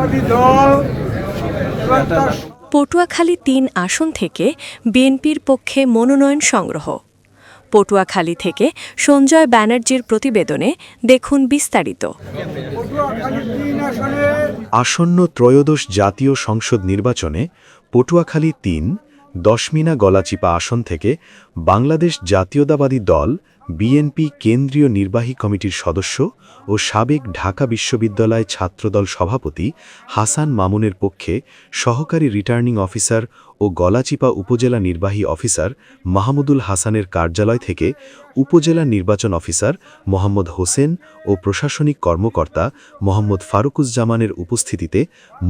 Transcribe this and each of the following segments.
জাতীয়তাবাদী দল পটুয়াখালী ৩ আসন থেকে বিএনপির পক্ষে মনোনয়ন সংগ্রহ। পটুয়াখালী থেকে সঞ্জয় ব্যানার্জির প্রতিবেদনে দেখুন বিস্তারিত। পটুয়াখালী ৩ আসনে আসন্ন ত্রয়োদশ জাতীয় সংসদ নির্বাচনে পটুয়াখালী ৩ দশমিনা গলাচিপা আসন থেকে বাংলাদেশ জাতীয়তাবাদী দল বিএনপি কেন্দ্রীয় নির্বাহী কমিটির সদস্য ও সাবেক ঢাকা বিশ্ববিদ্যালয় ছাত্রদল সভাপতি হাসান মামুনের পক্ষে সহকারী রিটার্নিং অফিসার ও গলাচিপা উপজেলা নির্বাহী অফিসার মাহমুদুল হাসানের কার্যালয় থেকে উপজেলা নির্বাচন অফিসার মোহাম্মদ হোসেন ও প্রশাসনিক কর্মকর্তা মোহাম্মদ ফারুকুজ্জামানের উপস্থিতিতে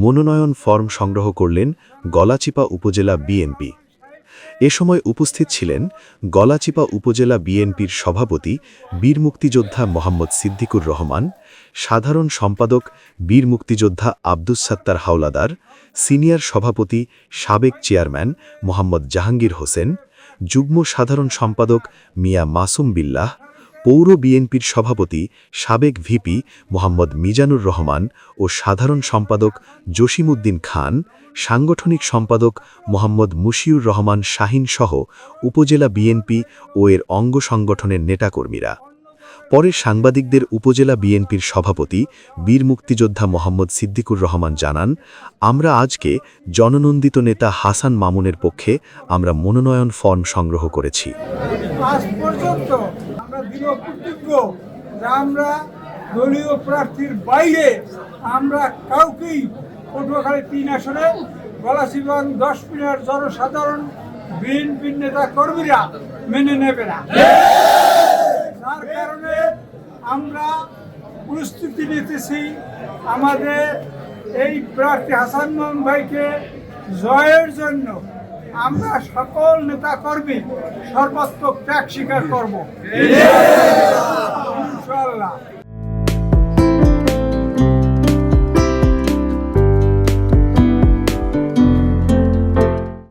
মনোনয়ন ফর্ম সংগ্রহ করলেন গলাচিপা উপজেলা বিএনপি। এ সময় উপস্থিত ছিলেন গলাচিপা উপজেলা বিএনপির সভাপতি বীর মুক্তিযোদ্ধা মোহাম্মদ সিদ্দিকুর রহমান, সাধারণ সম্পাদক বীর মুক্তিযোদ্ধা আব্দুস সাত্তার হাওলাদার, সিনিয়র সভাপতি সাবেক চেয়ারম্যান মোহাম্মদ জাহাঙ্গীর হোসেন, যুগ্ম সাধারণ সম্পাদক মিয়া মাসুম বিল্লাহ, পৌর বিএনপির সভাপতি সাবেক ভিপি মোহাম্মদ মিজানুর রহমান ও সাধারণ সম্পাদক জসিমউদ্দিন খান, সাংগঠনিক সম্পাদক মোহাম্মদ মুশিউর রহমান শাহিন সহ উপজেলা বিএনপি ও এর অঙ্গ সংগঠনের নেতাকর্মীরা। পরে সাংবাদিকদের উপজেলা বিএনপির সভাপতি বীর মুক্তিযোদ্ধা মোহাম্মদ সিদ্দিকুর রহমান জানান, আমরা আজকে জননন্দিত নেতা হাসান মামুনের পক্ষে আমরা মনোনয়ন ফর্ম সংগ্রহ করেছি। আজ পর্যন্ত আমরা দৃঢ়প্রতিজ্ঞ যে আমরা দলীয় প্রার্থীর বাইরে আমরা কাউকেই পটুয়াখালী ৩ আসনে গলাচিপা ১০ জনসাধারণ বিএনপির নেতা কর্মীরা মেনে নেবে না। যার কারণে আমরা প্রস্তুতি নিতেছি আমাদের এই প্রার্থী হাসান মামুন ভাইকে জয়ের জন্য। আমরা সকল নেতা কর্মী সর্বাত্মক ত্যাগ স্বীকার করব ইনশাআল্লাহ।